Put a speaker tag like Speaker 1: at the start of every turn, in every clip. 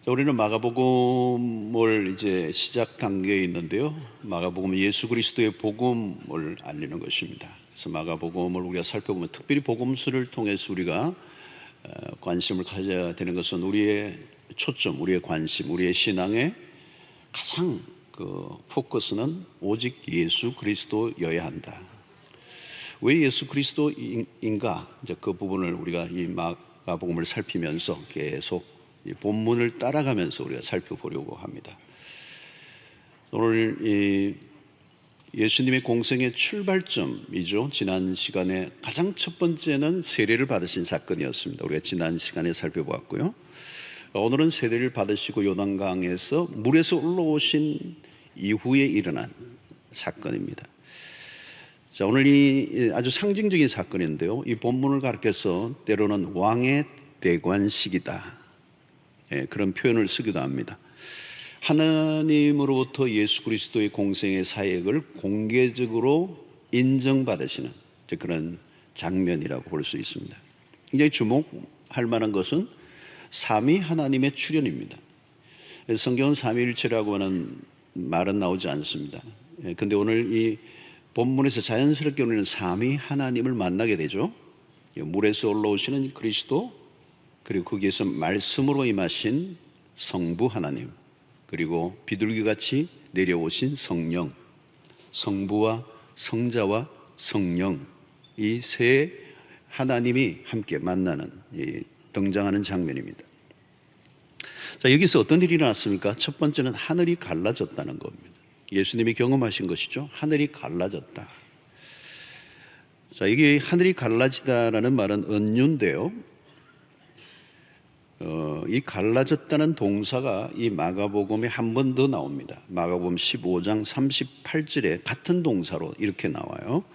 Speaker 1: 자, 우리는 마가복음을 이제 시작 단계에 있는데요. 마가복음은 예수 그리스도의 복음을 알리는 것입니다. 그래서 마가복음을 우리가 살펴보면 특별히 복음서를 통해서 우리가 관심을 가져야 되는 것은 우리의 초점, 우리의 관심, 우리의 신앙의 가장 포커스는 오직 예수 그리스도여야 한다. 왜 예수 그리스도인가? 이제 그 부분을 우리가 이 마가복음을 살피면서 계속 이 본문을 따라가면서 우리가 살펴보려고 합니다. 오늘 이 예수님의 공생의 출발점이죠. 지난 시간에 가장 첫 번째는 세례를 받으신 사건이었습니다. 우리가 지난 시간에 살펴보았고요. 오늘은 세례를 받으시고 요단강에서 물에서 올라오신 이후에 일어난 사건입니다. 자, 오늘 이 아주 상징적인 사건인데요. 이 본문을 가르쳐서 때로는 왕의 대관식이다, 그런 표현을 쓰기도 합니다. 하나님으로부터 예수 그리스도의 공생의 사역을 공개적으로 인정받으시는 그런 장면이라고 볼 수 있습니다. 굉장히 주목할 만한 것은 삼위 하나님의 출현입니다. 성경은 삼위일체라고 하는 말은 나오지 않습니다. 그런데 오늘 이 본문에서 자연스럽게 우리는 삼위 하나님을 만나게 되죠. 물에서 올라오시는 그리스도, 그리고 거기에서 말씀으로 임하신 성부 하나님, 그리고 비둘기같이 내려오신 성령, 성부와 성자와 성령, 이 세 하나님이 함께 만나는 등장하는 장면입니다. 자, 여기서 어떤 일이 일어났습니까? 첫 번째는 하늘이 갈라졌다는 겁니다. 예수님이 경험하신 것이죠. 하늘이 갈라졌다. 자, 이게 하늘이 갈라지다라는 말은 은유인데요. 이 갈라졌다는 동사가 이 마가복음에 한 번 더 나옵니다. 마가복음 15장 38절에 같은 동사로 이렇게 나와요.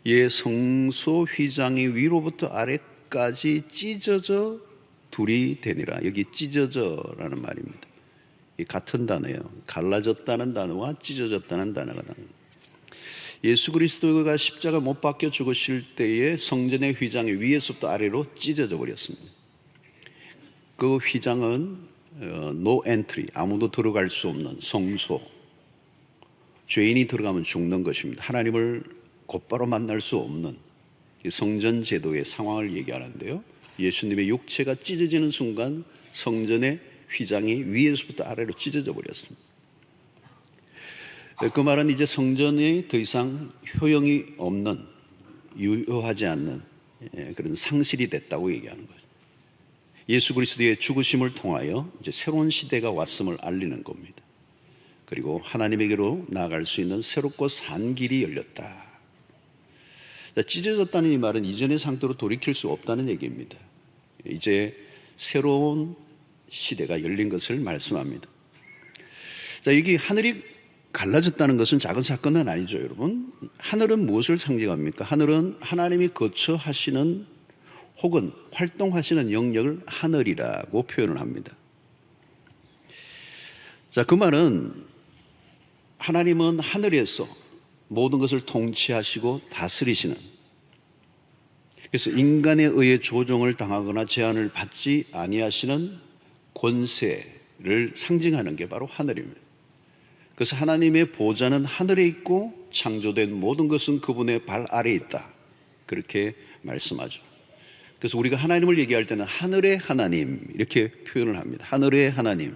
Speaker 1: 예, 성소 휘장이 위로부터 아래까지 찢어져 둘이 되니라. 여기 찢어져라는 말입니다. 이 같은 단어예요. 갈라졌다는 단어와 찢어졌다는 단어가 나옵니다. 예수 그리스도가 십자가 못 박혀 죽으실 때에 성전의 휘장이 위에서부터 아래로 찢어져 버렸습니다. 그 휘장은 no entry, 아무도 들어갈 수 없는 성소, 죄인이 들어가면 죽는 것입니다. 하나님을 곧바로 만날 수 없는 성전 제도의 상황을 얘기하는데요. 예수님의 육체가 찢어지는 순간 성전의 휘장이 위에서부터 아래로 찢어져 버렸습니다. 그 말은 이제 성전이 더 이상 효용이 없는, 유효하지 않는 그런 상실이 됐다고 얘기하는 거죠. 예수 그리스도의 죽으심을 통하여 이제 새로운 시대가 왔음을 알리는 겁니다. 그리고 하나님에게로 나아갈 수 있는 새롭고 산 길이 열렸다. 자, 찢어졌다는 이 말은 이전의 상태로 돌이킬 수 없다는 얘기입니다. 이제 새로운 시대가 열린 것을 말씀합니다. 자, 여기 하늘이 갈라졌다는 것은 작은 사건은 아니죠, 여러분. 하늘은 무엇을 상징합니까? 하늘은 하나님이 거처하시는 혹은 활동하시는 영역을 하늘이라고 표현을 합니다. 자, 그 말은 하나님은 하늘에서 모든 것을 통치하시고 다스리시는, 그래서 인간에 의해 조종을 당하거나 제한을 받지 아니하시는 권세를 상징하는 게 바로 하늘입니다. 그래서 하나님의 보좌는 하늘에 있고 창조된 모든 것은 그분의 발 아래에 있다, 그렇게 말씀하죠. 그래서 우리가 하나님을 얘기할 때는 하늘의 하나님 이렇게 표현을 합니다. 하늘의 하나님.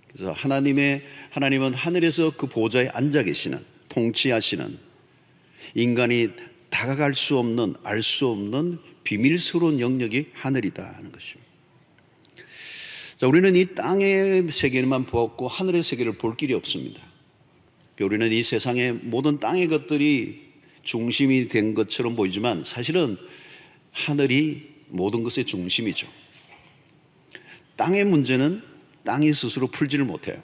Speaker 1: 그래서 하나님은 하늘에서 그 보좌에 앉아 계시는, 통치하시는, 인간이 다가갈 수 없는, 알 수 없는 비밀스러운 영역이 하늘이다 하는 것입니다. 자, 우리는 이 땅의 세계만 보았고 하늘의 세계를 볼 길이 없습니다. 우리는 이 세상의 모든 땅의 것들이 중심이 된 것처럼 보이지만 사실은 하늘이 모든 것의 중심이죠. 땅의 문제는 땅이 스스로 풀지를 못해요.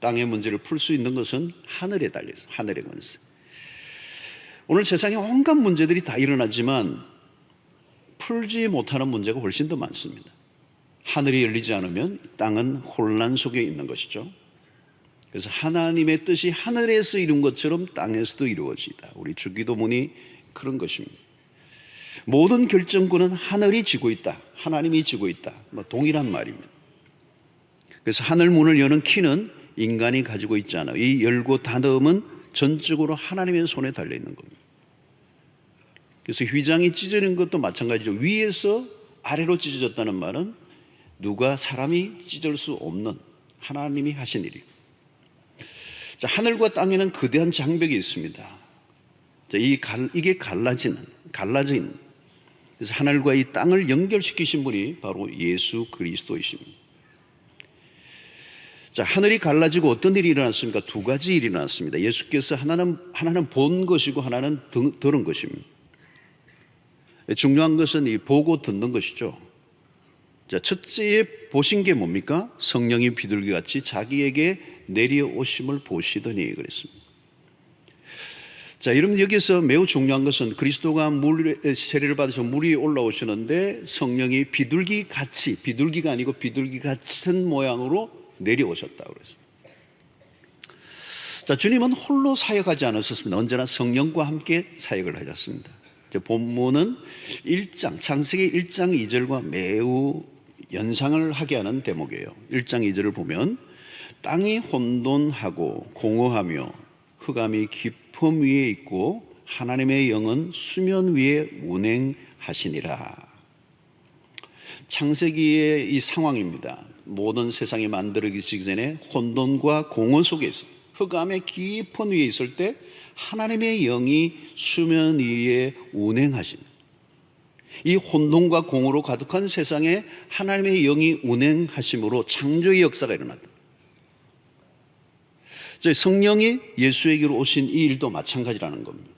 Speaker 1: 땅의 문제를 풀 수 있는 것은 하늘에 달려있어요. 하늘의 권세. 오늘 세상에 온갖 문제들이 다 일어나지만 풀지 못하는 문제가 훨씬 더 많습니다. 하늘이 열리지 않으면 땅은 혼란 속에 있는 것이죠. 그래서 하나님의 뜻이 하늘에서 이룬 것처럼 땅에서도 이루어지다. 우리 주기도문이 그런 것입니다. 모든 결정권은 하늘이 쥐고 있다, 하나님이 쥐고 있다, 동일한 말입니다. 그래서 하늘 문을 여는 키는 인간이 가지고 있지 않아요. 이 열고 닫음은 전적으로 하나님의 손에 달려있는 겁니다. 그래서 휘장이 찢어진 것도 마찬가지죠. 위에서 아래로 찢어졌다는 말은 누가 사람이 찢을 수 없는 하나님이 하신 일이에요. 자, 하늘과 땅에는 거대한 장벽이 있습니다. 자, 이게 갈라진. 그래서 하늘과 이 땅을 연결시키신 분이 바로 예수 그리스도이십니다. 자, 하늘이 갈라지고 어떤 일이 일어났습니까? 두 가지 일이 일어났습니다. 예수께서 하나는 본 것이고 하나는 들은 것입니다. 중요한 것은 이 보고 듣는 것이죠. 자, 첫째에 보신 게 뭡니까? 성령이 비둘기같이 자기에게 내려오심을 보시더니 그랬습니다. 자, 여러분 여기서 매우 중요한 것은 그리스도가 세례를 받으셔 물이 올라오시는데 성령이 비둘기같이, 비둘기가 아니고 비둘기 같은 모양으로 내려오셨다고 그랬습니다. 자, 주님은 홀로 사역하지 않으셨습니다. 언제나 성령과 함께 사역을 하셨습니다. 본문은 창세기 1장 2절과 매우 연상을 하게 하는 대목이에요. 1장 2절을 보면 땅이 혼돈하고 공허하며 흑암이 깊음 위에 있고 하나님의 영은 수면 위에 운행하시니라. 창세기의 이 상황입니다. 모든 세상이 만들어지기 전에 혼돈과 공허 속에 있어 흑암의 깊은 위에 있을 때 하나님의 영이 수면 위에 운행하신, 이 혼돈과 공허로 가득한 세상에 하나님의 영이 운행하심으로 창조의 역사가 일어났다. 성령이 예수에게로 오신 이 일도 마찬가지라는 겁니다.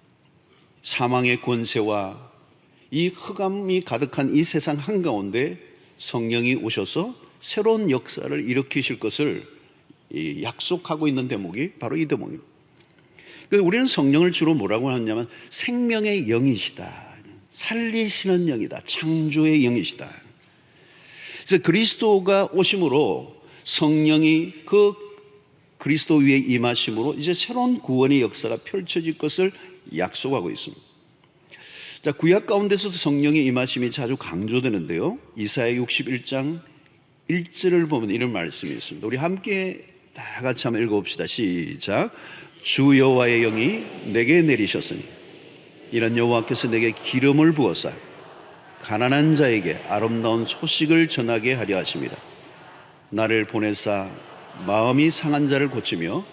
Speaker 1: 사망의 권세와 이 흑암이 가득한 이 세상 한가운데 성령이 오셔서 새로운 역사를 일으키실 것을 약속하고 있는 대목이 바로 이 대목입니다. 그래서 우리는 성령을 주로 뭐라고 하냐면 생명의 영이시다, 살리시는 영이다, 창조의 영이시다. 그래서 그리스도가 오심으로 성령이 그 그리스도 위에 임하심으로 이제 새로운 구원의 역사가 펼쳐질 것을 약속하고 있습니다. 자, 구약 가운데서도 성령의 임하심이 자주 강조되는데요. 이사야 61장 1절을 보면 이런 말씀이 있습니다. 우리 함께 다 같이 한번 읽어봅시다. 시작. 주 여호와의 영이 내게 내리셨으니 이는 여호와께서 내게 기름을 부어사 가난한 자에게 아름다운 소식을 전하게 하려 하십니다. 나를 보내사 마음이 상한 자를 고치며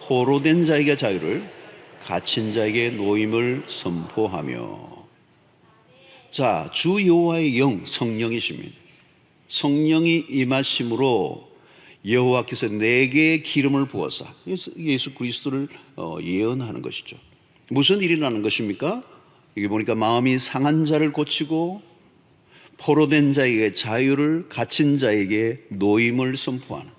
Speaker 1: 포로된 자에게 자유를, 갇힌 자에게 노임을 선포하며. 자, 주 여호와의 영, 성령이십니다. 성령이 임하심으로 여호와께서 내게 기름을 부어서 예수 그리스도를 예언하는 것이죠. 무슨 일이 나는 것입니까? 여기 보니까 마음이 상한 자를 고치고 포로된 자에게 자유를, 갇힌 자에게 노임을 선포하는.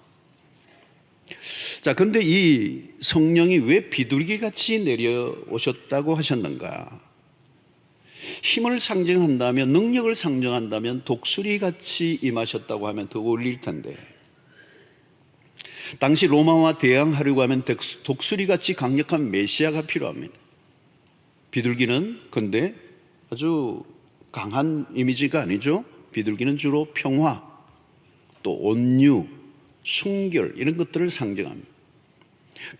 Speaker 1: 자, 그런데 이 성령이 왜 비둘기같이 내려오셨다고 하셨는가? 힘을 상징한다면, 능력을 상징한다면 독수리같이 임하셨다고 하면 더 어울릴 텐데, 당시 로마와 대항하려고 하면 독수리같이 강력한 메시아가 필요합니다. 비둘기는 근데 아주 강한 이미지가 아니죠. 비둘기는 주로 평화, 또 온유, 순결, 이런 것들을 상징합니다.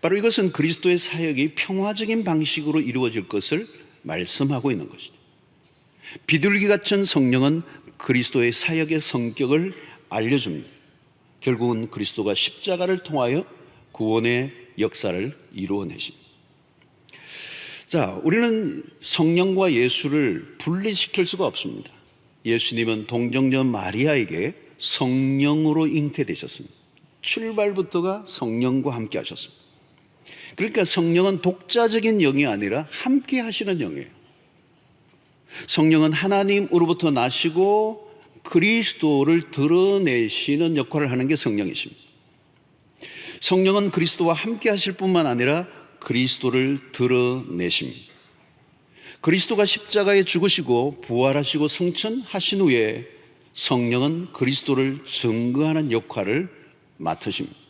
Speaker 1: 바로 이것은 그리스도의 사역이 평화적인 방식으로 이루어질 것을 말씀하고 있는 것이죠. 비둘기 같은 성령은 그리스도의 사역의 성격을 알려줍니다. 결국은 그리스도가 십자가를 통하여 구원의 역사를 이루어내십니다. 자, 우리는 성령과 예수를 분리시킬 수가 없습니다. 예수님은 동정녀 마리아에게 성령으로 잉태되셨습니다. 출발부터가 성령과 함께 하셨습니다. 그러니까 성령은 독자적인 영이 아니라 함께 하시는 영이에요. 성령은 하나님으로부터 나시고 그리스도를 드러내시는 역할을 하는 게 성령이십니다. 성령은 그리스도와 함께 하실 뿐만 아니라 그리스도를 드러내십니다. 그리스도가 십자가에 죽으시고 부활하시고 승천하신 후에 성령은 그리스도를 증거하는 역할을 맡으십니다.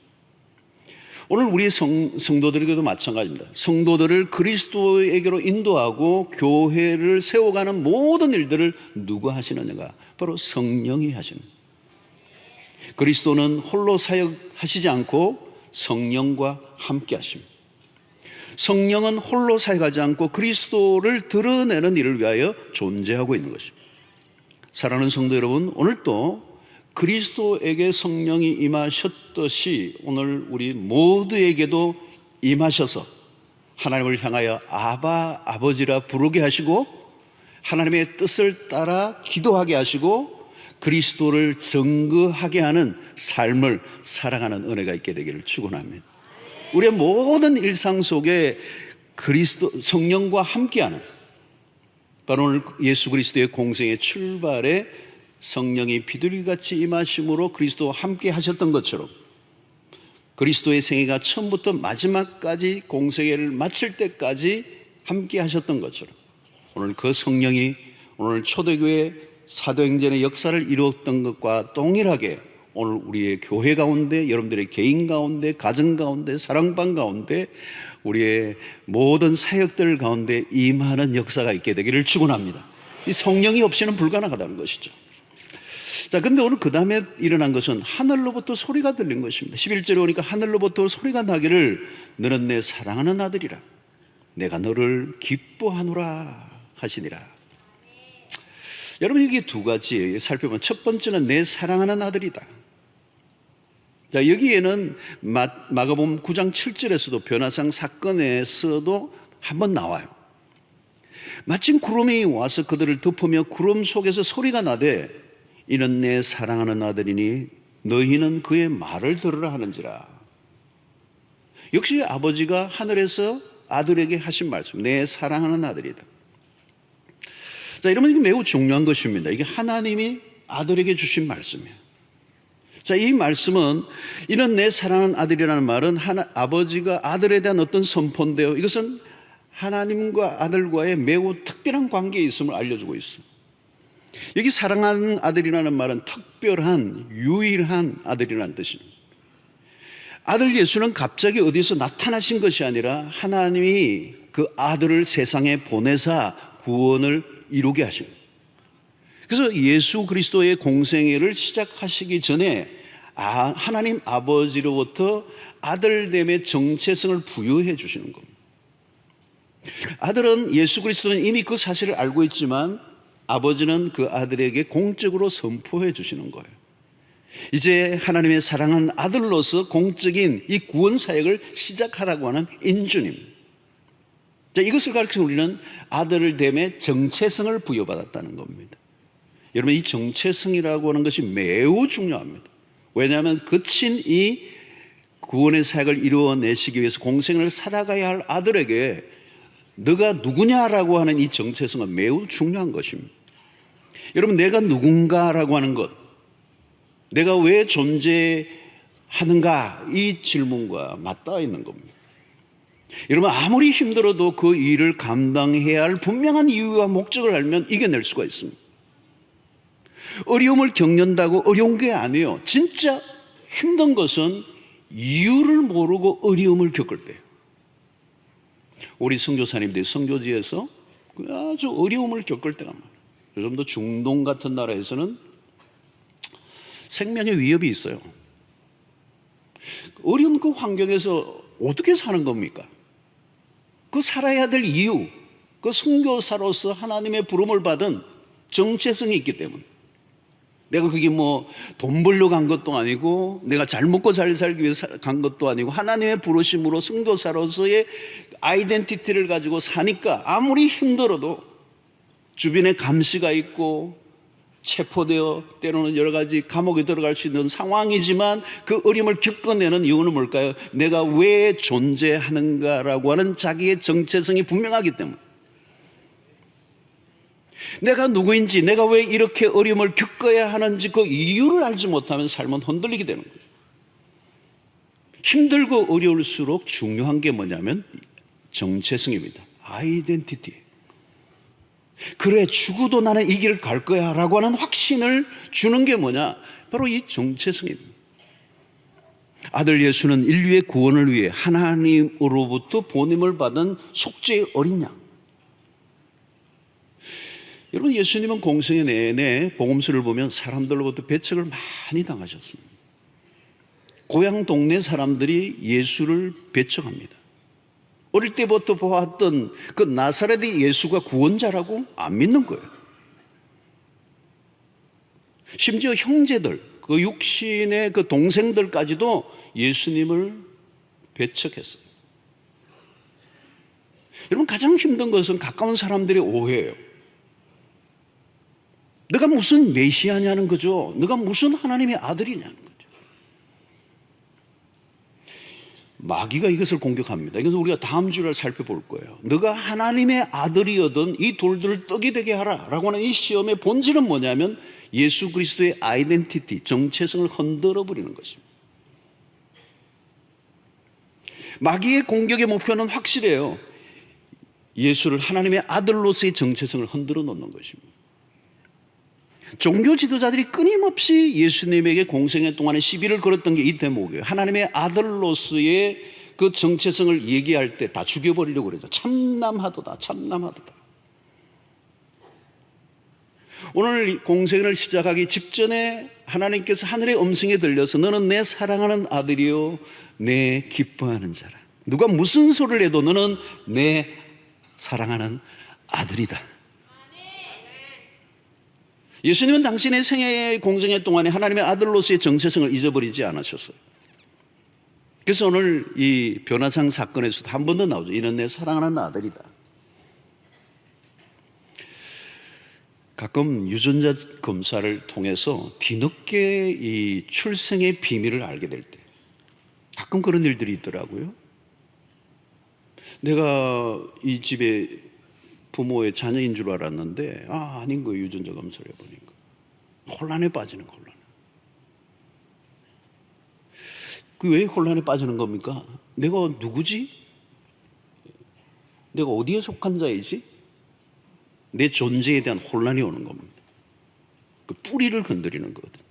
Speaker 1: 오늘 우리 성도들에게도 마찬가지입니다. 성도들을 그리스도에게로 인도하고 교회를 세워가는 모든 일들을 누가 하시느냐가 바로 성령이 하십니다. 그리스도는 홀로 사역하시지 않고 성령과 함께 하십니다. 성령은 홀로 사역하지 않고 그리스도를 드러내는 일을 위하여 존재하고 있는 것입니다. 사랑하는 성도 여러분, 오늘도 그리스도에게 성령이 임하셨듯이 오늘 우리 모두에게도 임하셔서 하나님을 향하여 아바, 아버지라 부르게 하시고 하나님의 뜻을 따라 기도하게 하시고 그리스도를 증거하게 하는 삶을 살아가는 은혜가 있게 되기를 축원합니다. 우리의 모든 일상 속에 그리스도 성령과 함께하는, 바로 오늘 예수 그리스도의 공생의 출발에 성령이 비둘기같이 임하심으로 그리스도와 함께 하셨던 것처럼 그리스도의 생애가 처음부터 마지막까지 공생애를 마칠 때까지 함께 하셨던 것처럼 오늘 그 성령이 오늘 초대교회 사도행전의 역사를 이루었던 것과 동일하게 오늘 우리의 교회 가운데, 여러분들의 개인 가운데, 가정 가운데, 사랑방 가운데, 우리의 모든 사역들 가운데 임하는 역사가 있게 되기를 축원합니다. 이 성령이 없이는 불가능하다는 것이죠. 자, 근데 오늘 그 다음에 일어난 것은 하늘로부터 소리가 들린 것입니다. 11절에 오니까 하늘로부터 소리가 나기를 너는 내 사랑하는 아들이라 내가 너를 기뻐하노라 하시니라. 여러분, 이게 두 가지 살펴보면 첫 번째는 내 사랑하는 아들이다. 자, 여기에는 마가복음 9장 7절에서도 변화상 사건에서도 한번 나와요. 마침 구름이 와서 그들을 덮으며 구름 속에서 소리가 나되 이는 내 사랑하는 아들이니 너희는 그의 말을 들으라 하는지라. 역시 아버지가 하늘에서 아들에게 하신 말씀, 내 사랑하는 아들이다. 자, 여러분, 이게 매우 중요한 것입니다. 이게 하나님이 아들에게 주신 말씀이에요. 자, 이 말씀은 이는 내 사랑하는 아들이라는 말은 아버지가 아들에 대한 어떤 선포인데요, 이것은 하나님과 아들과의 매우 특별한 관계에 있음을 알려주고 있어요. 여기 사랑하는 아들이라는 말은 특별한, 유일한 아들이라는 뜻입니다. 아들 예수는 갑자기 어디서 나타나신 것이 아니라 하나님이 그 아들을 세상에 보내사 구원을 이루게 하신 거예요. 그래서 예수 그리스도의 공생애를 시작하시기 전에 하나님 아버지로부터 아들됨의 정체성을 부여해 주시는 겁니다. 아들은, 예수 그리스도는 이미 그 사실을 알고 있지만 아버지는 그 아들에게 공적으로 선포해 주시는 거예요. 이제 하나님의 사랑하는 아들로서 공적인 이 구원 사역을 시작하라고 하는 인주님. 자, 이것을 가르쳐 우리는 아들됨의 정체성을 부여받았다는 겁니다. 여러분, 이 정체성이라고 하는 것이 매우 중요합니다. 왜냐하면 거친 이 구원의 사역을 이루어내시기 위해서 공생을 살아가야 할 아들에게 너가 누구냐라고 하는 이 정체성은 매우 중요한 것입니다. 여러분, 내가 누군가라고 하는 것, 내가 왜 존재하는가, 이 질문과 맞닿아 있는 겁니다. 여러분, 아무리 힘들어도 그 일을 감당해야 할 분명한 이유와 목적을 알면 이겨낼 수가 있습니다. 어려움을 겪는다고 어려운 게 아니에요. 진짜 힘든 것은 이유를 모르고 어려움을 겪을 때예요. 우리 선교사님들이 선교지에서 아주 어려움을 겪을 때가 많아요. 요즘도 중동 같은 나라에서는 생명의 위협이 있어요. 어려운 그 환경에서 어떻게 사는 겁니까? 그 살아야 될 이유, 그 선교사로서 하나님의 부름을 받은 정체성이 있기 때문에, 내가 그게 뭐 돈 벌러 간 것도 아니고 내가 잘 먹고 잘 살기 위해서 간 것도 아니고 하나님의 부르심으로 선교사로서의 아이덴티티를 가지고 사니까 아무리 힘들어도 주변에 감시가 있고 체포되어 때로는 여러 가지 감옥에 들어갈 수 있는 상황이지만 그 어려움을 겪어내는 이유는 뭘까요? 내가 왜 존재하는가라고 하는 자기의 정체성이 분명하기 때문에, 내가 누구인지, 내가 왜 이렇게 어려움을 겪어야 하는지 그 이유를 알지 못하면 삶은 흔들리게 되는 거죠. 힘들고 어려울수록 중요한 게 뭐냐면 정체성입니다. 아이덴티티. 그래, 죽어도 나는 이 길을 갈 거야 라고 하는 확신을 주는 게 뭐냐? 바로 이 정체성입니다. 아들 예수는 인류의 구원을 위해 하나님으로부터 보냄을 받은 속죄의 어린 양. 여러분, 예수님은 공생애 내내 복음서를 보면 사람들로부터 배척을 많이 당하셨습니다. 고향 동네 사람들이 예수를 배척합니다. 어릴 때부터 보았던 그 나사렛의 예수가 구원자라고 안 믿는 거예요. 심지어 형제들, 그 육신의 그 동생들까지도 예수님을 배척했어요. 여러분, 가장 힘든 것은 가까운 사람들의 오해예요. 너가 무슨 메시아냐는 거죠. 너가 무슨 하나님의 아들이냐는 거죠. 마귀가 이것을 공격합니다. 이것을 우리가 다음 주를 살펴볼 거예요. 너가 하나님의 아들이어든 이 돌들을 떡이 되게 하라 라고 하는 이 시험의 본질은 뭐냐면 예수 그리스도의 아이덴티티, 정체성을 흔들어 버리는 것입니다. 마귀의 공격의 목표는 확실해요. 예수를 하나님의 아들로서의 정체성을 흔들어 놓는 것입니다. 종교 지도자들이 끊임없이 예수님에게 공생애 동안에 시비를 걸었던 게 이 대목이에요. 하나님의 아들로서의 그 정체성을 얘기할 때 다 죽여버리려고 그러죠. 참남하도다, 참남하도다. 오늘 공생애를 시작하기 직전에 하나님께서 하늘의 음성에 들려서 너는 내 사랑하는 아들이요 내 기뻐하는 자라. 누가 무슨 소리를 해도 너는 내 사랑하는 아들이다. 예수님은 당신의 생애의 공생애 동안에 하나님의 아들로서의 정체성을 잊어버리지 않으셨어요. 그래서 오늘 이 변화상 사건에서도 한 번 더 나오죠. 이는 내 사랑하는 아들이다. 가끔 유전자 검사를 통해서 뒤늦게 이 출생의 비밀을 알게 될 때 가끔 그런 일들이 있더라고요. 내가 이 집에 부모의 자녀인 줄 알았는데 아닌 거예요. 유전자 검사를 해보니까 혼란에 빠지는 거예요. 혼란. 그 왜 혼란에 빠지는 겁니까? 내가 누구지? 내가 어디에 속한 자이지? 내 존재에 대한 혼란이 오는 겁니다. 그 뿌리를 건드리는 거거든요.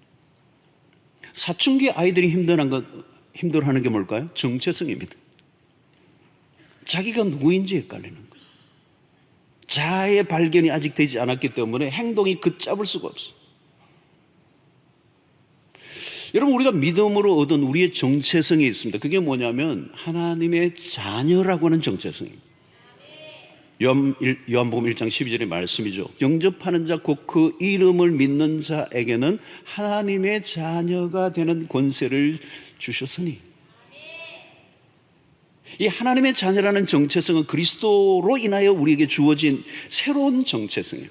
Speaker 1: 사춘기 아이들이 힘들어하는 게 뭘까요? 정체성입니다. 자기가 누구인지 헷갈리는 거예요. 자아의 발견이 아직 되지 않았기 때문에 행동이 걷잡을 수가 없어요. 여러분, 우리가 믿음으로 얻은 우리의 정체성이 있습니다. 그게 뭐냐면 하나님의 자녀라고 하는 정체성입니다. 요한복음 1장 12절의 말씀이죠. 영접하는 자 곧 그 이름을 믿는 자에게는 하나님의 자녀가 되는 권세를 주셨으니. 이 하나님의 자녀라는 정체성은 그리스도로 인하여 우리에게 주어진 새로운 정체성이에요.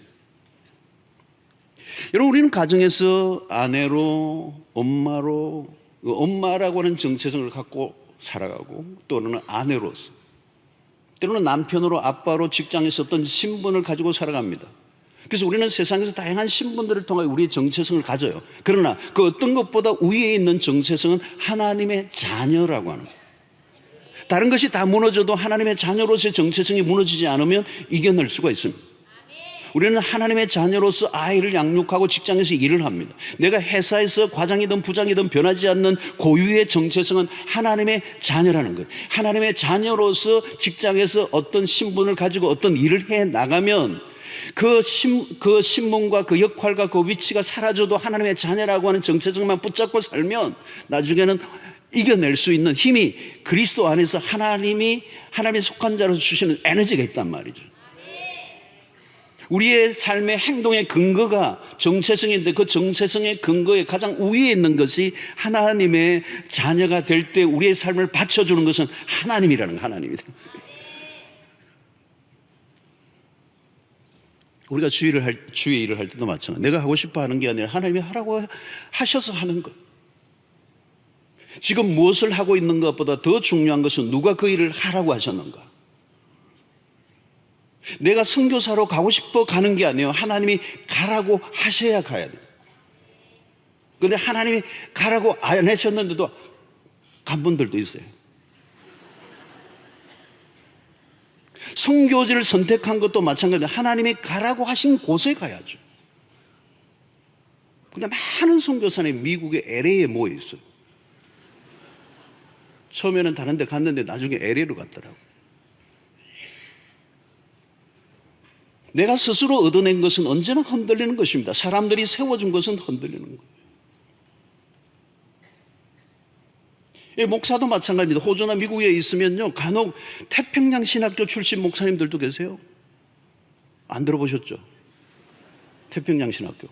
Speaker 1: 여러분, 우리는 가정에서 아내로, 엄마로, 엄마라고 하는 정체성을 갖고 살아가고, 또는 아내로서, 때로는 남편으로, 아빠로, 직장에서 어떤 신분을 가지고 살아갑니다. 그래서 우리는 세상에서 다양한 신분들을 통해 우리의 정체성을 가져요. 그러나 그 어떤 것보다 위에 있는 정체성은 하나님의 자녀라고 하는 거예요. 다른 것이 다 무너져도 하나님의 자녀로서의 정체성이 무너지지 않으면 이겨낼 수가 있습니다. 우리는 하나님의 자녀로서 아이를 양육하고 직장에서 일을 합니다. 내가 회사에서 과장이든 부장이든 변하지 않는 고유의 정체성은 하나님의 자녀라는 거예요. 하나님의 자녀로서 직장에서 어떤 신분을 가지고 어떤 일을 해 나가면 그 신분과 그 역할과 그 위치가 사라져도 하나님의 자녀라고 하는 정체성만 붙잡고 살면 나중에는 이겨낼 수 있는 힘이 그리스도 안에서 하나님의 속한 자로서 주시는 에너지가 있단 말이죠. 우리의 삶의 행동의 근거가 정체성인데 그 정체성의 근거에 가장 위에 있는 것이 하나님의 자녀가 될 때 우리의 삶을 받쳐주는 것은 하나님이라는 거, 하나님이다. 우리가 주의 일을 할 때도 마찬가지예요. 내가 하고 싶어 하는 게 아니라 하나님이 하라고 하셔서 하는 것. 지금 무엇을 하고 있는 것보다 더 중요한 것은 누가 그 일을 하라고 하셨는가. 내가 선교사로 가고 싶어 가는 게 아니에요. 하나님이 가라고 하셔야 가야 돼요. 그런데 하나님이 가라고 안 하셨는데도 간 분들도 있어요. 선교지를 선택한 것도 마찬가지예요. 하나님이 가라고 하신 곳에 가야죠. 근데 많은 선교사는 미국의 LA에 모여 있어요. 처음에는 다른 데 갔는데 나중에 LA로 갔더라고요. 내가 스스로 얻어낸 것은 언제나 흔들리는 것입니다. 사람들이 세워준 것은 흔들리는 거예요. 목사도 마찬가지입니다. 호주나 미국에 있으면요, 간혹 태평양 신학교 출신 목사님들도 계세요. 안 들어보셨죠? 태평양 신학교.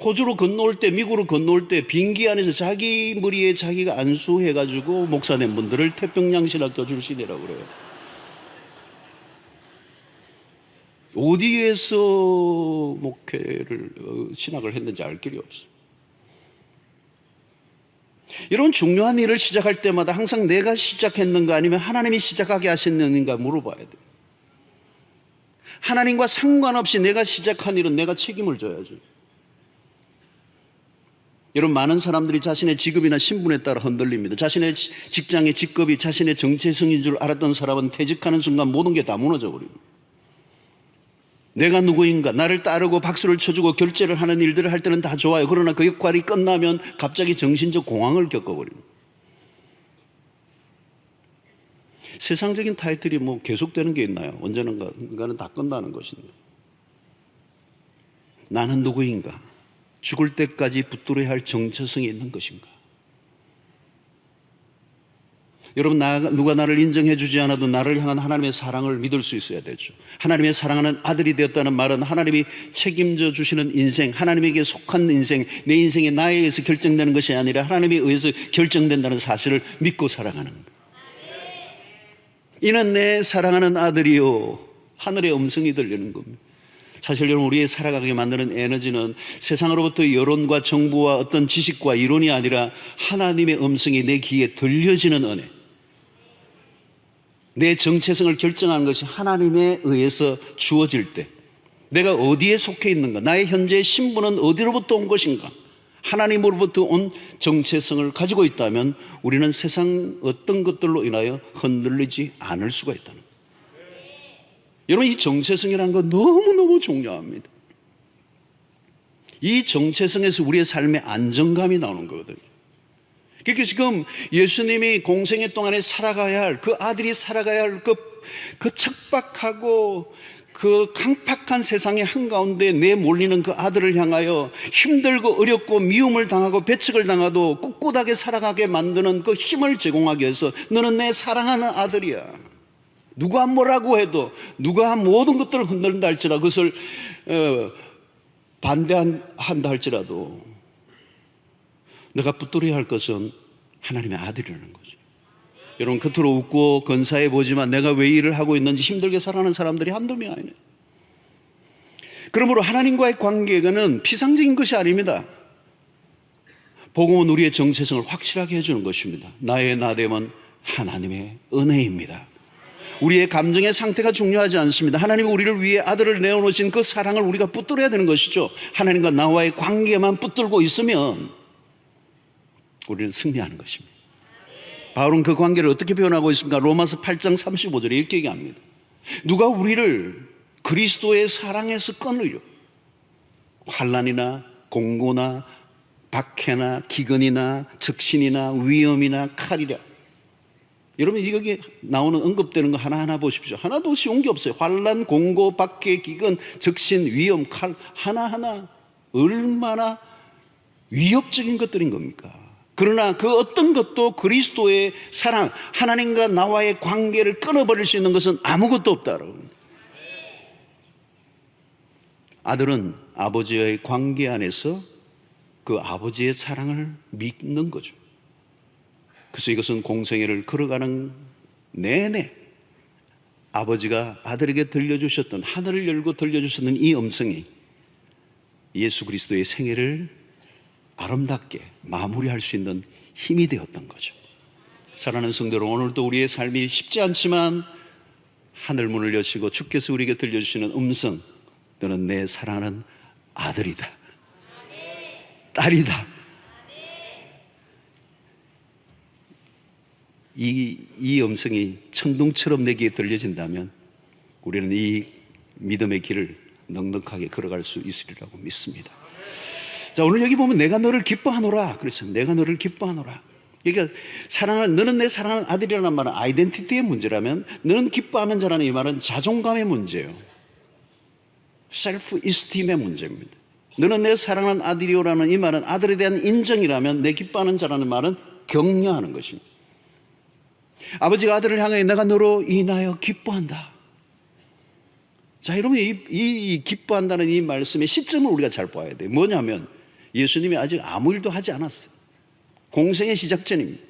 Speaker 1: 호주로 건너올 때, 미국으로 건너올 때 비행기 안에서 자기 머리에 자기가 안수해가지고 목사님 분들을 태평양 신학교 출신이라고 그래요. 어디에서 목회를 신학을 했는지 알 길이 없어요. 이런 중요한 일을 시작할 때마다 항상 내가 시작했는가 아니면 하나님이 시작하게 하셨는가 물어봐야 돼요. 하나님과 상관없이 내가 시작한 일은 내가 책임을 져야죠. 여러분, 많은 사람들이 자신의 직업이나 신분에 따라 흔들립니다. 자신의 직장의 직급이 자신의 정체성인 줄 알았던 사람은 퇴직하는 순간 모든 게 다 무너져 버립니다. 내가 누구인가, 나를 따르고 박수를 쳐주고 결제를 하는 일들을 할 때는 다 좋아요. 그러나 그 역할이 끝나면 갑자기 정신적 공황을 겪어버립니다. 세상적인 타이틀이 뭐 계속되는 게 있나요? 언제는가는 다 끝나는 것인데, 나는 누구인가? 죽을 때까지 붙들어야 할 정체성이 있는 것인가? 여러분, 누가 나를 인정해 주지 않아도 나를 향한 하나님의 사랑을 믿을 수 있어야 되죠. 하나님의 사랑하는 아들이 되었다는 말은 하나님이 책임져 주시는 인생, 하나님에게 속한 인생, 내 인생이 나에 의해서 결정되는 것이 아니라 하나님에 의해서 결정된다는 사실을 믿고 살아가는 거예요. 이는 내 사랑하는 아들이요, 하늘의 음성이 들리는 겁니다. 사실 여러분, 우리의 살아가게 만드는 에너지는 세상으로부터 여론과 정보와 어떤 지식과 이론이 아니라 하나님의 음성이 내 귀에 들려지는 은혜, 내 정체성을 결정하는 것이 하나님에 의해서 주어질 때, 내가 어디에 속해 있는가, 나의 현재의 신분은 어디로부터 온 것인가, 하나님으로부터 온 정체성을 가지고 있다면 우리는 세상 어떤 것들로 인하여 흔들리지 않을 수가 있다는 거예요. 여러분, 이 정체성이라는 건 너무너무 중요합니다. 이 정체성에서 우리의 삶의 안정감이 나오는 거거든요. 그러니까 지금 예수님이 공생애 동안에 살아가야 할, 그 아들이 살아가야 할 그 척박하고 그 강팍한 세상의 한가운데 내몰리는 그 아들을 향하여 힘들고 어렵고 미움을 당하고 배척을 당하도 꿋꿋하게 살아가게 만드는 그 힘을 제공하기 위해서, 너는 내 사랑하는 아들이야. 누가 뭐라고 해도, 누가 모든 것들을 흔든다 할지라도, 그것을 반대한다 할지라도 내가 붙들어야 할 것은 하나님의 아들이라는 거죠. 여러분, 겉으로 웃고 근사해 보지만 내가 왜 일을 하고 있는지 힘들게 살아가는 사람들이 한두 명 아니에요. 그러므로 하나님과의 관계는 피상적인 것이 아닙니다. 복음은 우리의 정체성을 확실하게 해주는 것입니다. 나의 나됨은 하나님의 은혜입니다. 우리의 감정의 상태가 중요하지 않습니다. 하나님이 우리를 위해 아들을 내어놓으신 그 사랑을 우리가 붙들어야 되는 것이죠. 하나님과 나와의 관계만 붙들고 있으면 우리는 승리하는 것입니다. 바울은 그 관계를 어떻게 표현하고 있습니까? 로마서 8장 35절에 이렇게 얘기합니다. 누가 우리를 그리스도의 사랑에서 끊으려 환난이나 공고나 박해나 기근이나 적신이나 위험이나 칼이라. 여러분, 여기 나오는 언급되는 거 하나하나 보십시오. 하나도 쉬운 게 없어요. 환난, 공고, 박해, 기근, 적신, 위험, 칼, 하나하나 얼마나 위협적인 것들인 겁니까? 그러나 그 어떤 것도 그리스도의 사랑, 하나님과 나와의 관계를 끊어버릴 수 있는 것은 아무것도 없다라고. 아들은 아버지와의 관계 안에서 그 아버지의 사랑을 믿는 거죠. 그래서 이것은 공생애를 걸어가는 내내 아버지가 아들에게 들려주셨던, 하늘을 열고 들려주셨던 이 음성이 예수 그리스도의 생애를 아름답게 마무리할 수 있는 힘이 되었던 거죠. 사랑하는 성도 여러분, 오늘도 우리의 삶이 쉽지 않지만 하늘 문을 여시고 주께서 우리에게 들려주시는 음성, 너는 내 사랑하는 아들이다, 딸이다. 이 음성이 천둥처럼 내게 들려진다면 우리는 이 믿음의 길을 넉넉하게 걸어갈 수 있으리라고 믿습니다. 자, 오늘 여기 보면 내가 너를 기뻐하노라 그랬어요. 내가 너를 기뻐하노라. 그러니까 너는 내 사랑하는 아들이라는 말은 아이덴티티의 문제라면, 너는 기뻐하는 자라는 이 말은 자존감의 문제예요. 셀프 이스팀의 문제입니다. 너는 내 사랑하는 아들이오라는 이 말은 아들에 대한 인정이라면 내 기뻐하는 자라는 말은 격려하는 것입니다. 아버지가 아들을 향해 내가 너로 인하여 기뻐한다. 자, 여러분, 이 기뻐한다는 이 말씀의 시점을 우리가 잘 봐야 돼요. 뭐냐면 예수님이 아직 아무 일도 하지 않았어요. 공생의 시작 전입니다.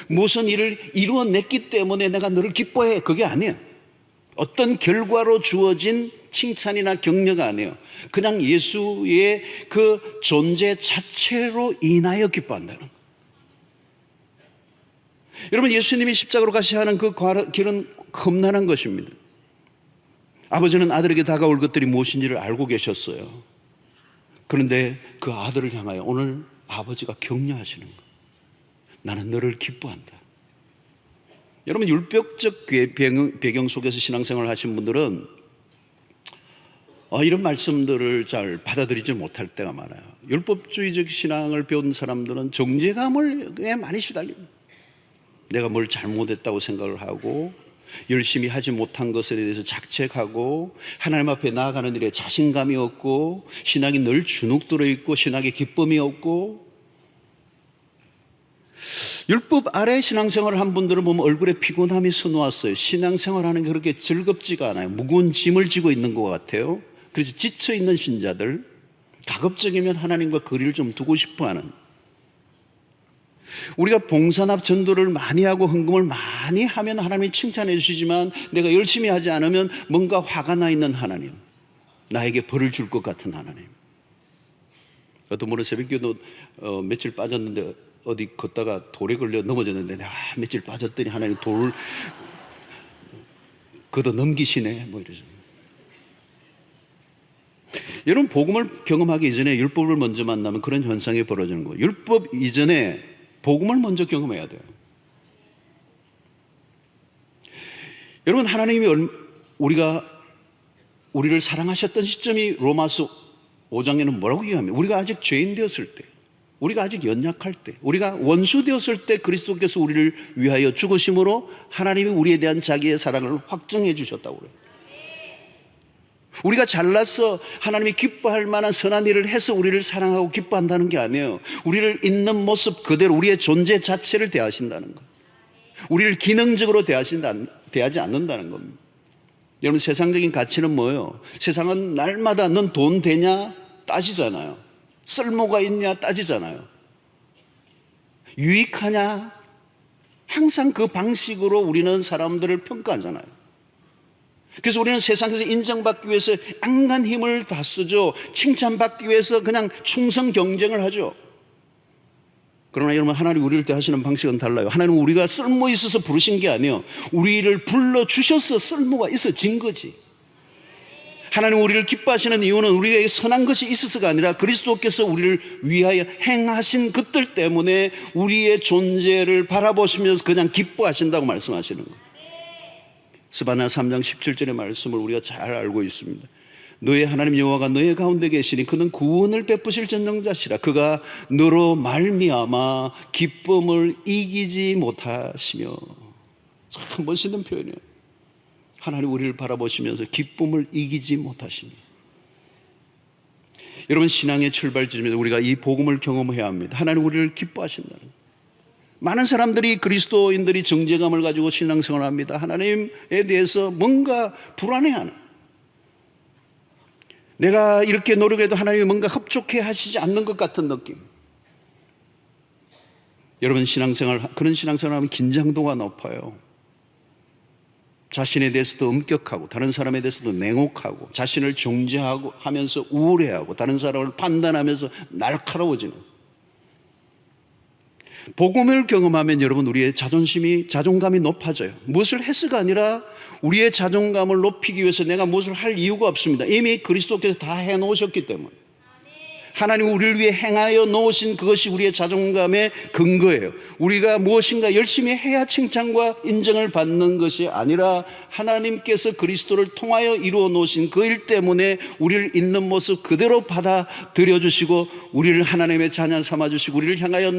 Speaker 1: 무슨 일을 이루어냈기 때문에 내가 너를 기뻐해, 그게 아니에요. 어떤 결과로 주어진 칭찬이나 격려가 아니에요. 그냥 예수의 그 존재 자체로 인하여 기뻐한다는 거예요. 여러분, 예수님이 십자가로 가셔야 하는 그 길은 험난한 것입니다. 아버지는 아들에게 다가올 것들이 무엇인지를 알고 계셨어요. 그런데 그 아들을 향하여 오늘 아버지가 격려하시는 거예요. 나는 너를 기뻐한다. 여러분, 율법적 배경 속에서 신앙생활을 하신 분들은 이런 말씀들을 잘 받아들이지 못할 때가 많아요. 율법주의적 신앙을 배운 사람들은 정죄감에 많이 시달립니다. 내가 뭘 잘못했다고 생각을 하고 열심히 하지 못한 것에 대해서 자책하고 하나님 앞에 나아가는 일에 자신감이 없고 신앙이 늘 주눅들어 있고 신학에 기쁨이 없고, 율법 아래 신앙생활을 한 분들은 보면 얼굴에 피곤함이 서놓았어요. 신앙생활하는 게 그렇게 즐겁지가 않아요. 무거운 짐을 지고 있는 것 같아요. 그래서 지쳐있는 신자들, 가급적이면 하나님과 거리를 좀 두고 싶어하는, 우리가 봉사나 전도를 많이 하고 헌금을 많이 하면 하나님이 칭찬해 주시지만 내가 열심히 하지 않으면 뭔가 화가 나 있는 하나님, 나에게 벌을 줄 것 같은 하나님. 어떤 분은 새벽기도 며칠 빠졌는데 어디 걷다가 돌에 걸려 넘어졌는데 내가 며칠 빠졌더니 하나님 돌을 걷어 넘기시네, 뭐 이러죠. 여러분, 복음을 경험하기 이전에 율법을 먼저 만나면 그런 현상이 벌어지는 거예요. 율법 이전에 복음을 먼저 경험해야 돼요. 여러분, 하나님이 우리를 사랑하셨던 시점이 로마서 5장에는 뭐라고 얘기합니까? 우리가 아직 죄인 되었을 때, 우리가 아직 연약할 때, 우리가 원수 되었을 때 그리스도께서 우리를 위하여 죽으심으로 하나님이 우리에 대한 자기의 사랑을 확증해 주셨다고 그래요. 우리가 잘나서 하나님이 기뻐할 만한 선한 일을 해서 우리를 사랑하고 기뻐한다는 게 아니에요. 우리를 있는 모습 그대로 우리의 존재 자체를 대하신다는 거, 우리를 기능적으로 대하지 않는다는 겁니다. 여러분, 세상적인 가치는 뭐예요? 세상은 날마다 넌 돈 되냐 따지잖아요. 쓸모가 있냐 따지잖아요. 유익하냐, 항상 그 방식으로 우리는 사람들을 평가하잖아요. 그래서 우리는 세상에서 인정받기 위해서 안간 힘을 다 쓰죠. 칭찬받기 위해서 그냥 충성 경쟁을 하죠. 그러나 여러분, 하나님 우리를 대하시는 방식은 달라요. 하나님은 우리가 쓸모 있어서 부르신 게 아니에요. 우리를 불러주셔서 쓸모가 있어진 거지. 하나님 우리를 기뻐하시는 이유는 우리에게 선한 것이 있어서가 아니라 그리스도께서 우리를 위하여 행하신 것들 때문에 우리의 존재를 바라보시면서 그냥 기뻐하신다고 말씀하시는 거예요. 스바냐 3장 17절의 말씀을 우리가 잘 알고 있습니다. 너의 하나님 여호와가 너의 가운데 계시니 그는 구원을 베푸실 전능자시라. 그가 너로 말미암아 기쁨을 이기지 못하시며. 참 멋있는 표현이에요. 하나님 우리를 바라보시면서 기쁨을 이기지 못하시며. 여러분, 신앙의 출발점에서 우리가 이 복음을 경험해야 합니다. 하나님 우리를 기뻐하신다는 거예요. 많은 사람들이, 그리스도인들이 정죄감을 가지고 신앙생활을 합니다. 하나님에 대해서 뭔가 불안해하는, 내가 이렇게 노력해도 하나님이 뭔가 흡족해 하시지 않는 것 같은 느낌. 여러분, 그런 신앙생활을 하면 긴장도가 높아요. 자신에 대해서도 엄격하고 다른 사람에 대해서도 냉혹하고 자신을 정죄하고 하면서 우울해하고 다른 사람을 판단하면서 날카로워지는. 복음을 경험하면 여러분, 우리의 자존감이 높아져요. 무엇을 해서가 아니라 우리의 자존감을 높이기 위해서 내가 무엇을 할 이유가 없습니다. 이미 그리스도께서 다 해놓으셨기 때문에. 하나님 우리를 위해 행하여 놓으신 그것이 우리의 자존감의 근거예요. 우리가 무엇인가 열심히 해야 칭찬과 인정을 받는 것이 아니라 하나님께서 그리스도를 통하여 이루어 놓으신 그 일 때문에 우리를 있는 모습 그대로 받아들여 주시고 우리를 하나님의 자녀 삼아 주시고 우리를 향하여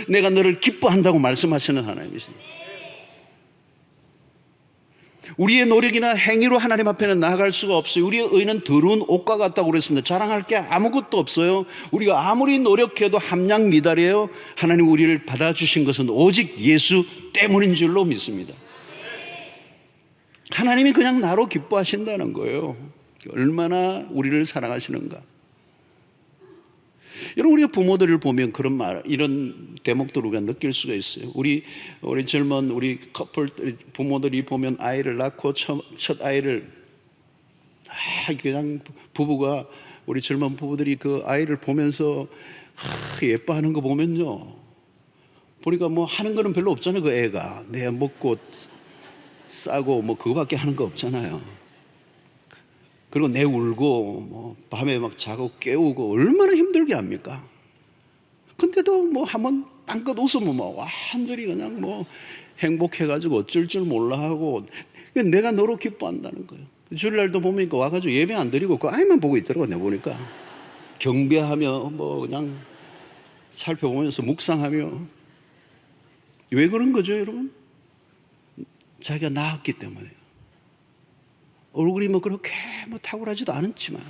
Speaker 1: 내가 너를 기뻐한다고 말씀하시는 하나님이십니다. 우리의 노력이나 행위로 하나님 앞에는 나아갈 수가 없어요. 우리의 의는 더러운 옷과 같다고 그랬습니다. 자랑할 게 아무것도 없어요. 우리가 아무리 노력해도 함량 미달이에요. 하나님 우리를 받아주신 것은 오직 예수 때문인 줄로 믿습니다. 하나님이 그냥 나로 기뻐하신다는 거예요. 얼마나 우리를 사랑하시는가. 여러분, 우리가 부모들을 보면 그런 말, 이런 대목들을 우리가 느낄 수가 있어요. 우리 젊은 우리 커플 부모들이 보면 아이를 낳고 첫 아이를 그냥 부부가, 우리 젊은 부부들이 그 아이를 보면서 예뻐하는 거 보면요, 보니까 뭐 하는 거는 별로 없잖아요. 그 애가 내 먹고 싸고 뭐 그거밖에 하는 거 없잖아요. 그리고 내 울고 뭐 밤에 막 자고 깨우고 얼마나 힘들게 합니까? 근데도 뭐 한번 빵긋 웃으면 뭐 완전히 그냥 뭐 행복해가지고 어쩔 줄 몰라 하고, 내가 너로 기뻐한다는 거예요. 주일날도 보니까 와가지고 예배 안 드리고 그 아이만 보고 있더라고. 내가 보니까 경배하며 뭐 그냥 살펴보면서 묵상하며. 왜 그런 거죠, 여러분? 자기가 낳았기 때문에요. 얼굴이 뭐 그렇게 뭐 탁월하지도 않지만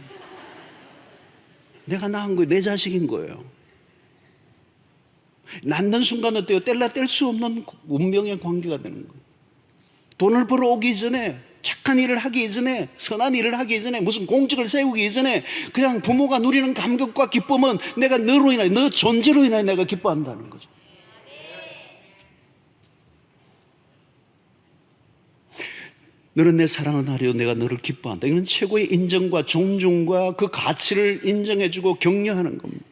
Speaker 1: 내가 낳은 거예요. 내 자식인 거예요. 낳는 순간 어때요? 뗄라 뗄 수 없는 운명의 관계가 되는 거예요. 돈을 벌어오기 전에, 착한 일을 하기 전에, 선한 일을 하기 전에, 무슨 공직을 세우기 전에 그냥 부모가 누리는 감격과 기쁨은 내가 너로 인하여, 너 존재로 인하여 내가 기뻐한다는 거죠. 너는 내 사랑을 하려 내가 너를 기뻐한다. 이건 최고의 인정과 존중과 그 가치를 인정해주고 격려하는 겁니다.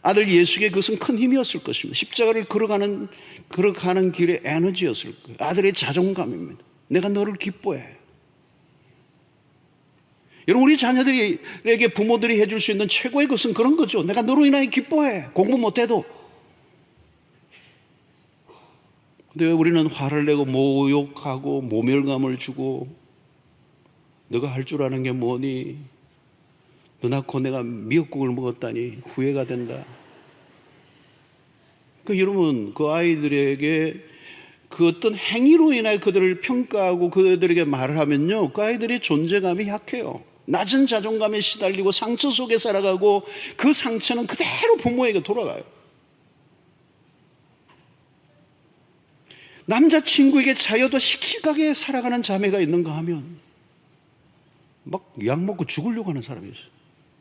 Speaker 1: 아들 예수에게 그것은 큰 힘이었을 것입니다. 십자가를 걸어가는 길의 에너지였을 거예요. 아들의 자존감입니다. 내가 너를 기뻐해. 여러분, 우리 자녀들에게 부모들이 해줄 수 있는 최고의 것은 그런 거죠. 내가 너로 인하여 기뻐해. 공부 못해도. 근데 왜 우리는 화를 내고 모욕하고 모멸감을 주고, 너가 할 줄 아는 게 뭐니? 너 낳고 내가 미역국을 먹었다니 후회가 된다. 여러분, 그 아이들에게 그 어떤 행위로 인하여 그들을 평가하고 그들에게 말을 하면요, 그 아이들의 존재감이 약해요. 낮은 자존감에 시달리고 상처 속에 살아가고, 그 상처는 그대로 부모에게 돌아가요. 남자친구에게 자여도 씩씩하게 살아가는 자매가 있는가 하면 막 약 먹고 죽으려고 하는 사람이 있어요.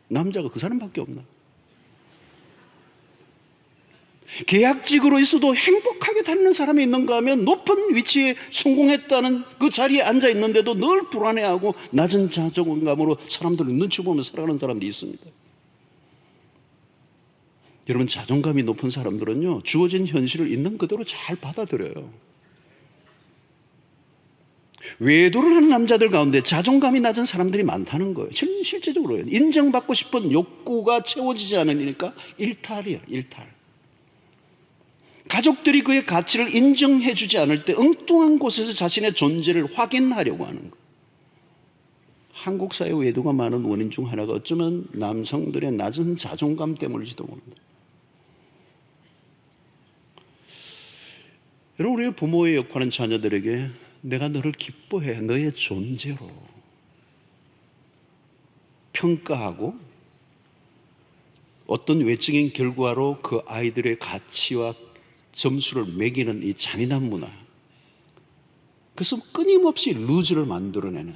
Speaker 1: 남자가 그 사람밖에 없나? 계약직으로 있어도 행복하게 다니는 사람이 있는가 하면 높은 위치에 성공했다는 그 자리에 앉아 있는데도 늘 불안해하고 낮은 자존감으로 사람들을 눈치 보며 살아가는 사람들이 있습니다. 여러분, 자존감이 높은 사람들은요, 주어진 현실을 있는 그대로 잘 받아들여요. 외도를 하는 남자들 가운데 자존감이 낮은 사람들이 많다는 거예요. 실제적으로요. 인정받고 싶은 욕구가 채워지지 않으니까 일탈이에요. 일탈. 가족들이 그의 가치를 인정해 주지 않을 때 엉뚱한 곳에서 자신의 존재를 확인하려고 하는 거예요. 한국 사회 외도가 많은 원인 중 하나가 어쩌면 남성들의 낮은 자존감 때문일지도 모릅니다. 여러분, 우리의 부모의 역할은 자녀들에게 내가 너를 기뻐해, 너의 존재로 평가하고 어떤 외적인 결과로 그 아이들의 가치와 점수를 매기는 이 잔인한 문화, 그래서 끊임없이 루즈를 만들어내는,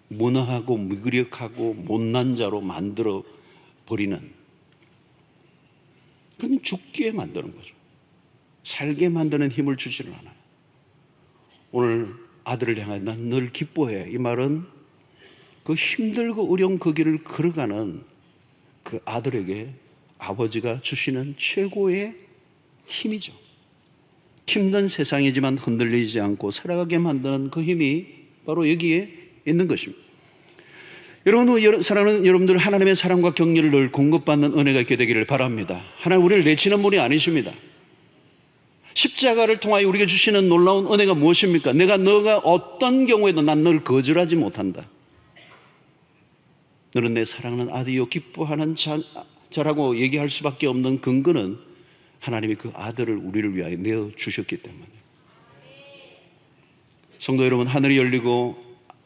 Speaker 1: 무능하고 무기력하고 못난 자로 만들어 버리는, 그건 죽게 만드는 거죠. 살게 만드는 힘을 주지는 않아요. 오늘 아들을 향해 난 늘 기뻐해, 이 말은 그 힘들고 어려운 그 길을 걸어가는 그 아들에게 아버지가 주시는 최고의 힘이죠. 힘든 세상이지만 흔들리지 않고 살아가게 만드는 그 힘이 바로 여기에 있는 것입니다. 여러분, 사랑하는 여러분들, 하나님의 사랑과 격려를 늘 공급받는 은혜가 있게 되기를 바랍니다. 하나님 우리를 내치는 분이 아니십니다. 십자가를 통하여 우리에게 주시는 놀라운 은혜가 무엇입니까? 너가 어떤 경우에도 난 너를 거절하지 못한다. 너는 내 사랑하는 아들이요 기뻐하는 자라고 얘기할 수밖에 없는 근거는 하나님이 그 아들을 우리를 위하여 내어주셨기 때문에. 성도 여러분, 하늘이 열리고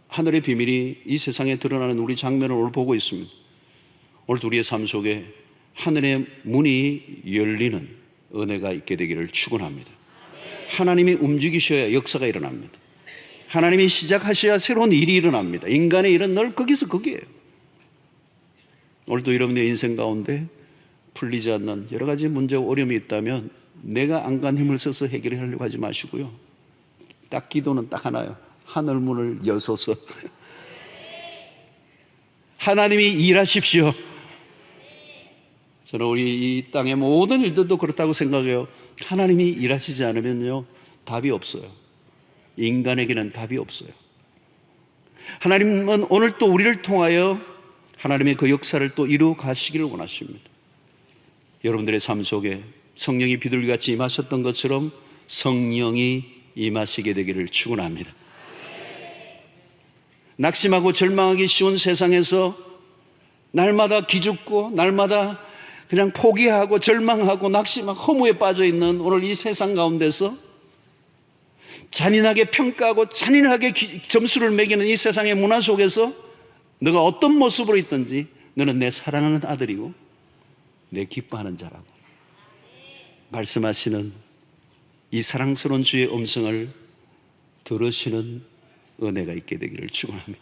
Speaker 1: 하늘의 비밀이 이 세상에 드러나는 우리 장면을 오늘 보고 있습니다. 오늘 우리의 삶 속에 하늘의 문이 열리는 은혜가 있게 되기를 축원합니다. 하나님이 움직이셔야 역사가 일어납니다. 하나님이 시작하셔야 새로운 일이 일어납니다. 인간의 일은 늘 거기서 거기에요. 오늘도 여러분의 인생 가운데 풀리지 않는 여러 가지 문제와 어려움이 있다면 내가 안간 힘을 써서 해결하려고 하지 마시고요. 딱 기도는 딱 하나요. 하늘 문을 여소서. 하나님이 일하십시오. 저는 우리 이 땅의 모든 일들도 그렇다고 생각해요. 하나님이 일하시지 않으면요, 답이 없어요. 인간에게는 답이 없어요. 하나님은 오늘 또 우리를 통하여 하나님의 그 역사를 또 이루어 가시기를 원하십니다. 여러분들의 삶 속에 성령이 비둘기같이 임하셨던 것처럼 성령이 임하시게 되기를 축원합니다. 낙심하고 절망하기 쉬운 세상에서 날마다 기죽고 날마다 그냥 포기하고 절망하고 낙심하고 허무에 빠져 있는 오늘 이 세상 가운데서 잔인하게 평가하고 잔인하게 점수를 매기는 이 세상의 문화 속에서 너가 어떤 모습으로 있든지 너는 내 사랑하는 아들이고 내 기뻐하는 자라고 말씀하시는 이 사랑스러운 주의 음성을 들으시는 은혜가 있게 되기를 축원합니다.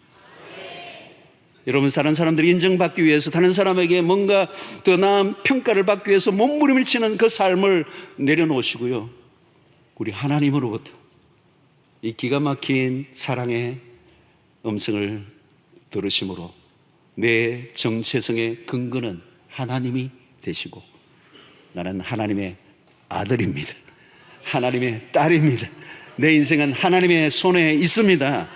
Speaker 1: 여러분, 다른 사람들이 인정받기 위해서, 다른 사람에게 뭔가 더 나은 평가를 받기 위해서 몸부림을 치는 그 삶을 내려놓으시고요, 우리 하나님으로부터 이 기가 막힌 사랑의 음성을 들으심으로 내 정체성의 근거는 하나님이 되시고 나는 하나님의 아들입니다. 하나님의 딸입니다. 내 인생은 하나님의 손에 있습니다.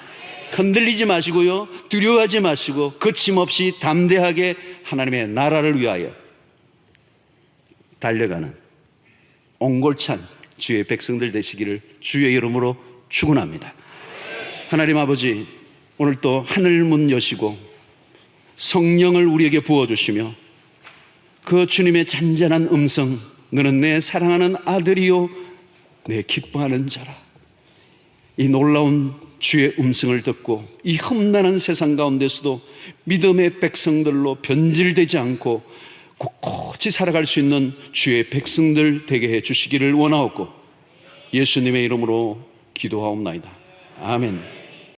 Speaker 1: 흔들리지 마시고요, 두려워하지 마시고 거침없이 담대하게 하나님의 나라를 위하여 달려가는 옹골찬 주의 백성들 되시기를 주의 이름으로 축원합니다. 하나님 아버지, 오늘 또 하늘문 여시고 성령을 우리에게 부어주시며 그 주님의 잔잔한 음성, 너는 내 사랑하는 아들이요 내 기뻐하는 자라, 이 놀라운 주의 음성을 듣고 이 험난한 세상 가운데서도 믿음의 백성들로 변질되지 않고 꼿꼿이 살아갈 수 있는 주의 백성들 되게 해 주시기를 원하옵고 예수님의 이름으로 기도하옵나이다. 아멘.